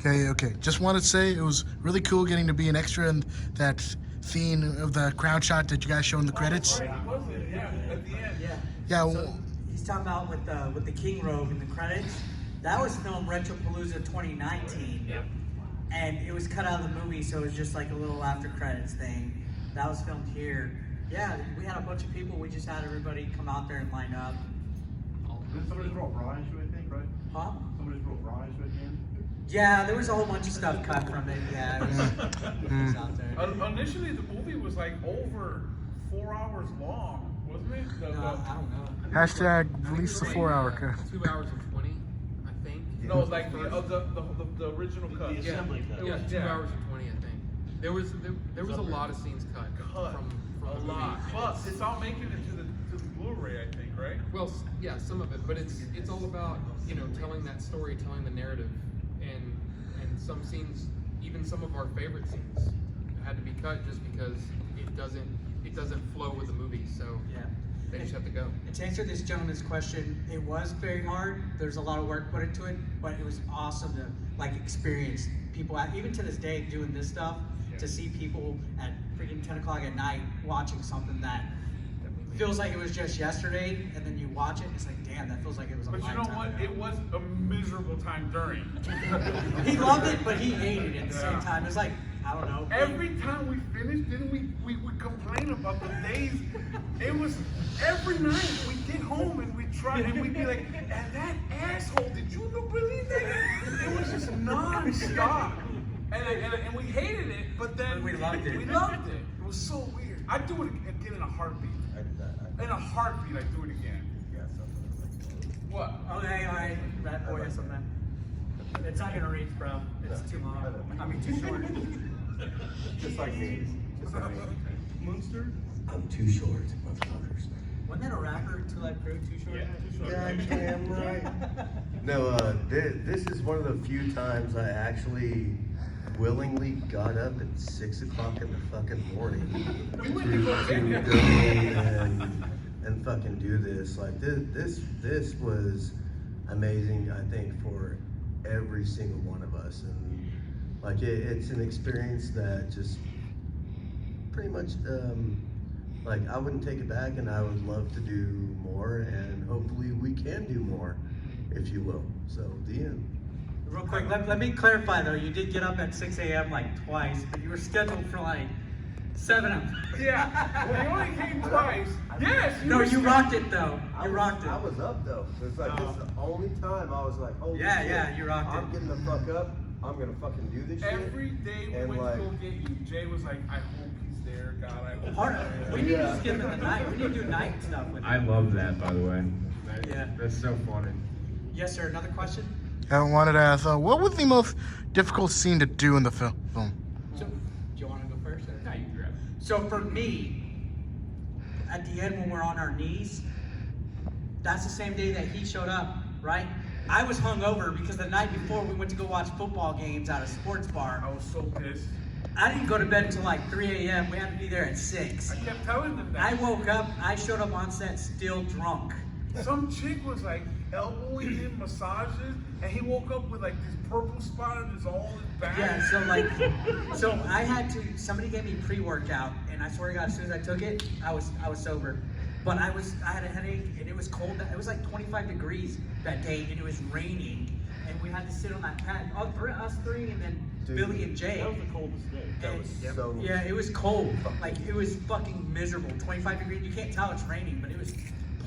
Okay. Just wanted to say it was really cool getting to be an extra in that scene of the crowd shot that you guys show in the credits. Right, was it? Yeah, at the end. Yeah. Yeah. So he's talking about with the King Robe in the credits. That was filmed Retropalooza 2019. Yep. And it was cut out of the movie, so it was just like a little after credits thing. That was filmed here. Yeah, we had a bunch of people. We just had everybody come out there and line up. Did somebody throw a bra issue, I think, right? Huh? Somebody threw a bra issue at the end? Yeah, there was a whole bunch of stuff cut from it. Yeah, it was out there. Initially, the movie was like over 4 hours long, wasn't it? No, I don't know. Hashtag release the 4-hour cut. 2 hours and 20, I think. No, like the original cut. The assembly cut. It was 2 Yeah. hours and 20, I think. There was a lot of scenes cut, from a the lot. movie. But it's all making it to the Blu-ray, I think, right? Well, yeah, some of it, but it's all about telling that story, telling the narrative, and some scenes, even some of our favorite scenes, had to be cut just because it doesn't flow with the movie. So Yeah. they just have to go. And to answer this gentleman's question, it was very hard. There's a lot of work put into it, but it was awesome to experience people, even to this day, doing this stuff, to see people at freaking 10 o'clock at night watching something that feels like it was just yesterday, and then you watch it, and it's like, damn, that feels like it was a But you lifetime know what? ago. It was a miserable time during. He loved it, but he hated it at the same time. It's like, I don't know. Every time we finished, didn't we complain about the days? It was every night we'd get home and we'd try and we'd be like, and that asshole, did you believe that? It was just non-stop. And we hated it, but then We loved it. We loved it. It was so weird. I'd do it again in a heartbeat. I did that. In a heartbeat, I'd do it again. Yeah, something. What? Okay, all right. That boy has something. It's not gonna reach, bro. It's too long. I mean, too short. Just like me. Just like me. Moonster? I'm too short, motherfuckers. Wasn't that a rapper, Too Light Crew, Too Short? Goddamn right. No, this is one of the few times I actually willingly got up at 6 o'clock in the fucking morning We went to go to get go and fucking do this. Like this was amazing, I think, for every single one of us. And like it's an experience that just pretty much like I wouldn't take it back, and I would love to do more, and hopefully we can do more, if you will. So the end. Real quick, let me clarify though. You did get up at 6 a.m. like twice, but you were scheduled for like 7 of them. Yeah. Well, you only came twice. Yes. No, were you scheduled. rocked it though. You rocked I it. was up though. It's like this is the only time I was like, holy Yeah, shit, yeah, you rocked I'm it. getting the fuck up. I'm gonna fucking do this shit. Every day we And went like- to go get you, Jay was like, I hope he's there, God, I hope Hard, he's there. we need to skip in the night. We need to do night stuff with I it. love that, by the way. Yeah. That's so funny. Yes, sir. Another question? I wanted to ask, what was the most difficult scene to do in the film? So, do you want to go first? Or? No, you can grab it. So for me, at the end when we're on our knees, that's the same day that he showed up, right? I was hungover because the night before we went to go watch football games at a sports bar. I was so pissed. I didn't go to bed until like 3 a.m. We had to be there at 6. I kept telling them I that. woke up, I showed up on set still drunk. Some chick was like elbowing him massages, and he woke up with like this purple spot on his all his back. Yeah, so I had to, somebody gave me pre-workout, and I swear to God, as soon as I took it, I was sober. But I had a headache, and it was cold. It was like 25 degrees that day, and it was raining, and we had to sit on that pad. Us three, and then Dude, Billy and Jay. That was the coldest day. That was so Yeah, it was cold. Like, it was fucking miserable. 25 degrees. You can't tell it's raining, but it was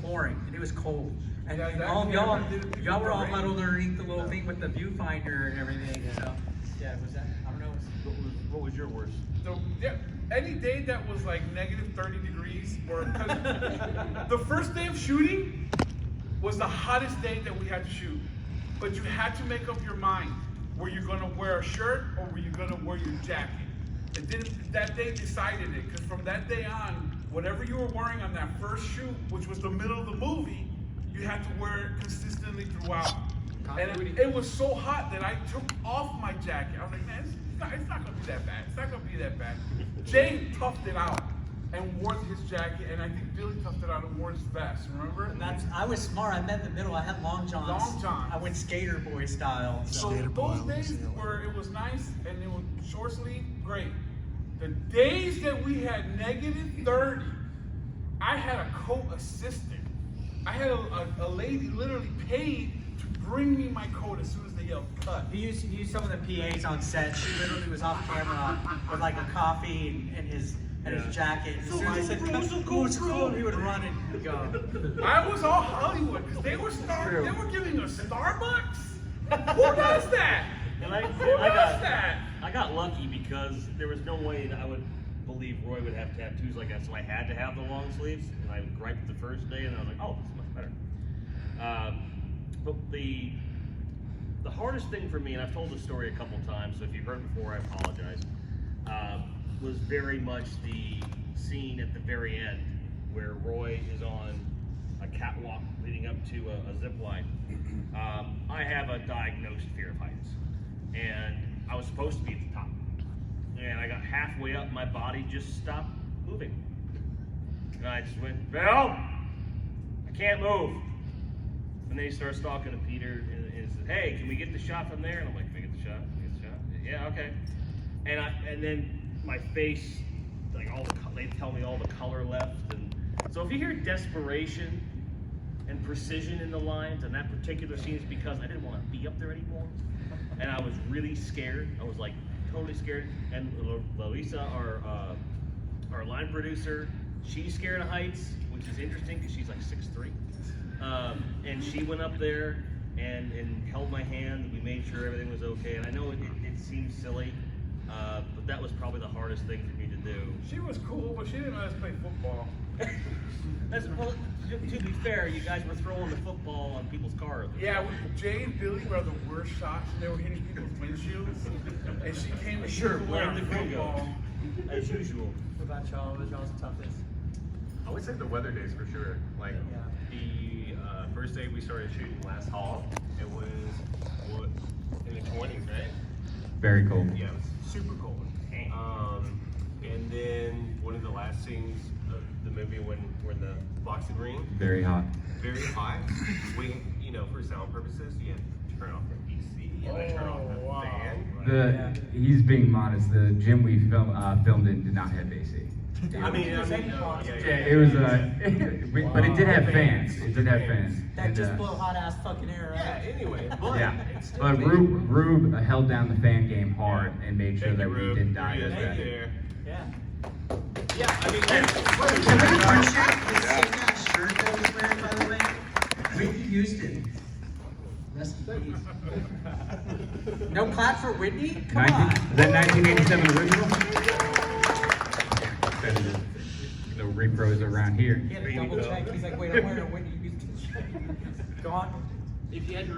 pouring, and it was cold. And, Yeah, and that- all of yeah, y'all, it did- y'all were all rain. huddled underneath the little thing with the viewfinder and everything. So, yeah, was that? I don't know. What was your worst? Yeah, any day that was like negative 30 degrees, or 'cause the first day of shooting was the hottest day that we had to shoot. But you had to make up your mind. Were you gonna wear a shirt or were you gonna wear your jacket? It didn't, that day decided it, because from that day on, whatever you were wearing on that first shoot, which was the middle of the movie, you had to wear it consistently throughout. And it was so hot that I took off my jacket. I was like, man, it's not gonna be that bad. It's not gonna be that bad. Jay toughed it out. and wore his jacket, and I think Billy toughed it out and wore his vest. Remember? And I was smart. I met in the middle. I had long johns. Long johns. I went skater boy style. So Skater boy, those days where it was nice and it was short sleeve, great. The days that we had -30, I had a coat assistant. I had a lady literally paid to bring me my coat as soon as they yelled cut. He used some of the PAs on set. She literally was off camera with like a coffee and his jacket. As soon as they said, cool, he would run and go. I was all Hollywood because they were giving us Starbucks. Who does that? And Who does that? I got lucky because there was no way that I would believe Roy would have tattoos like that, so I had to have the long sleeves, and I griped the first day, and I was like, oh, this is much better. But the hardest thing for me, and I've told this story a couple times, so if you've heard it before, I apologize, was very much the scene at the very end where Roy is on a catwalk leading up to a zip line. I have a diagnosed fear of heights, and I was supposed to be at the top. And I got halfway up, my body just stopped moving. And I just went, Bill, I can't move. And then he starts talking to Peter and said, hey, can we get the shot from there? And I'm like, can we get the shot? Can we get the shot? Yeah, okay. And then my face, like they tell me all the color left. And so if you hear desperation and precision in the lines on that particular scene, it's because I didn't want to be up there anymore. And I was really scared. I was like totally scared. And Louisa, our line producer, she's scared of heights, which is interesting because she's like 6'3". And she went up there and held my hand. We made sure everything was okay. And I know it seems silly, but that was probably the hardest thing for me to do. She was cool, but she didn't let us play football. Well, to be fair, you guys were throwing the football on people's cars. Yeah, Jay and Billy were the worst shots, and they were hitting people's windshields. And she came and Sure, threw blame our the gringos, football. as usual. What about y'all? What was y'all's toughest? I would say the weather days for sure. Like the first day we started shooting last fall, it was in the 20s, right? Very cold. Yeah, it was super cold. And then one of the last scenes of the movie when we're in the boxing ring, Very hot. very hot. We, for sound purposes, you have to turn off the AC, you have to turn off the fan. He's being modest. The gym we filmed in did not have AC. I mean, Yeah, It was but it did have fans. It did have fans. That And, just blow hot ass fucking air Yeah, out. anyway, but Yeah, it's still but amazing. Rube held down the fan game hard and made sure Thank that you, we Rube. didn't die. You're as right bad. there. Yeah. Yeah, I mean, Can we appreciate the sick-ass shirt that he's wearing, by the way? Whitney Houston. Rest in peace. No clap for Whitney? Come on. Is that 1987 original? The repros around here. He had a double check. He's like, wait, I'm wearing a Whitney Houston shirt. Go on. If you had to